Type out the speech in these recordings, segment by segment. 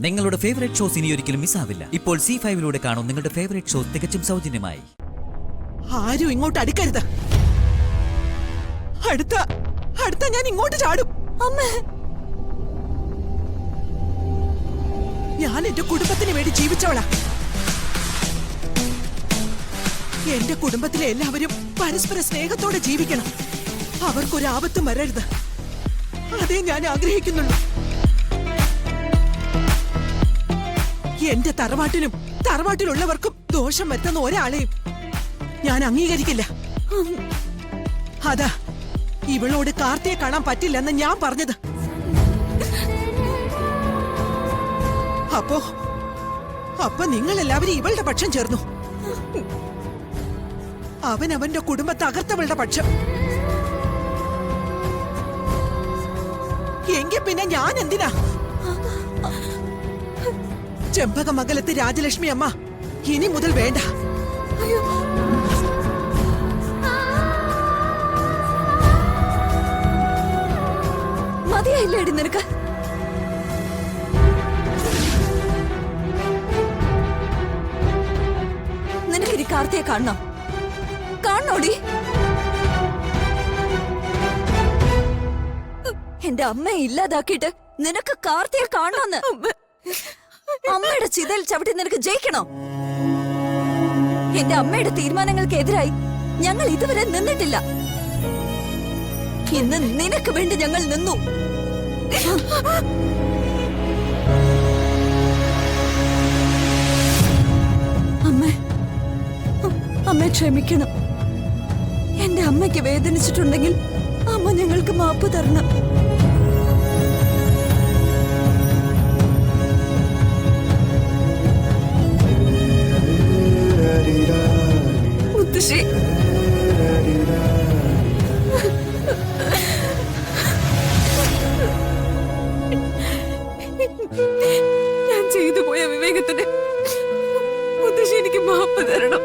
നിങ്ങളുടെ favourite shows ഇനി ഒരിക്കലും മിസ്സാവില്ല. ഇപ്പോൾ C5 കാണും നിങ്ങളുടെ ഫേവറേറ്റ് ഷോസ് തികച്ചും സൗജന്യമായി. ആരും ഇങ്ങോട്ട് അടുക്കരുത്. അടുത്ത ഞാൻ ഇങ്ങോട്ട് ചാടും. അമ്മേ, ഞാൻ എന്റെ കുടുംബത്തിന് വേണ്ടി ജീവിച്ചവളാ. എന്റെ കുടുംബത്തിലെ എല്ലാവരും പരസ്പര സ്നേഹത്തോടെ ജീവിക്കണം. അവർക്കൊരാപത്തും വരരുത്. അതേ ഞാൻ ആഗ്രഹിക്കുന്നുള്ളൂ. എന്റെ തറവാട്ടിലുള്ളവർക്കും ദോഷം വരുത്തുന്ന ഒരാളെയും ഞാൻ അംഗീകരിക്കില്ല. അതാ ഇവളോട് കാർത്തിയെ കാണാൻ പറ്റില്ലെന്ന് ഞാൻ പറഞ്ഞത്. അപ്പൊ നിങ്ങൾ എല്ലാവരും ഇവളുടെ പക്ഷം ചേർന്നു. അവന്റെ കുടുംബത്തെ തകർത്തവളുടെ പക്ഷം. എങ്കിൽ പിന്നെ ഞാൻ എന്തിനാ? ചെമ്പകമംഗലത്ത് രാജലക്ഷ്മി അമ്മ ഇനി മുതൽ വേണ്ട. മതിയായില്ലേടി നിനക്ക്? നിനക്കിനി കാർത്തിയെ കാണണോടി? എന്റെ അമ്മയെ ഇല്ലാതാക്കിയിട്ട് നിനക്ക് കാർത്തിയെ കാണണമെന്ന്? അമ്മയുടെ ചിതൽ ചവിട്ടി നിനക്ക് ജയിക്കണോ? എന്റെ അമ്മയുടെ തീരുമാനങ്ങൾക്കെതിരായി ഞങ്ങൾ ഇതുവരെ നിന്നിട്ടില്ല. ഇന്ന് നിനക്ക് വേണ്ടി ഞങ്ങൾ നിന്നു. അമ്മ ക്ഷമിക്കണം. എന്റെ അമ്മയ്ക്ക് വേദനിച്ചിട്ടുണ്ടെങ്കിൽ അമ്മ ഞങ്ങൾക്ക് മാപ്പ് തരണം. മുത്തശ്ശി, ഞാൻ ചെയ്തു പോയ വിവേകത്തിന് മുത്തശ്ശി എനിക്ക് മാപ്പ് തരണം.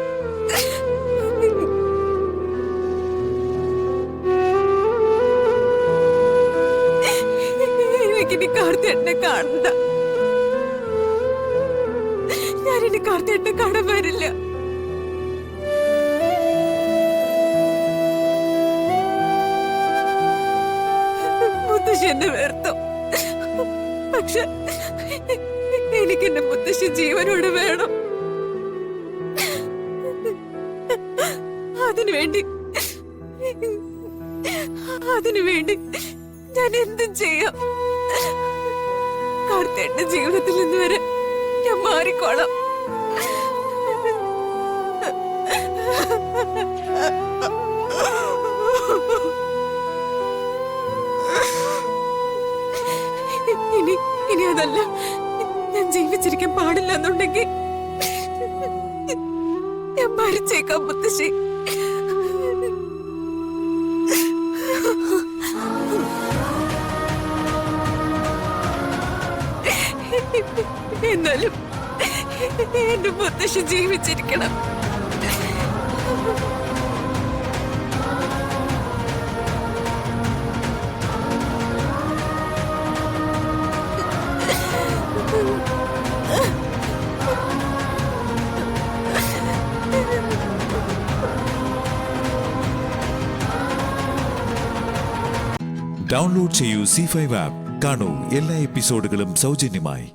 എനിക്കിനി കാർത്തിയേട്ടനെ കാണണ്ട. ഞാനിനി കാർത്തിയേട്ടനെ കാണാൻ വരില്ല. മുത്തശ്ശി എന്നെ വേർത്തോ, പക്ഷെ എനിക്ക് എന്റെ മുത്തശ്ശി ജീവനോട് വേണം. അതിനുവേണ്ടി ഞാൻ എന്തും ചെയ്യാം. കാർത്തിയേട്ടന്റെ ജീവിതത്തിൽ നിന്ന് വരെ ഞാൻ മാറിക്കോളാം. ഇനി അതല്ല, ഞാൻ ജീവിച്ചിരിക്കാൻ പാടില്ല എന്നുണ്ടെങ്കിൽ ഞാൻ മരിച്ചേക്കാം മുത്തശ്ശി. എന്നാലും എന്റെ മുത്തശ്ശി ജീവിച്ചിരിക്കണം. ഡൗൺലോഡ് ചെയ്യൂ C5 ആപ്പ്. കാണൂ എല്ലാ എപ്പിസോഡുകളും സൗജന്യമായി.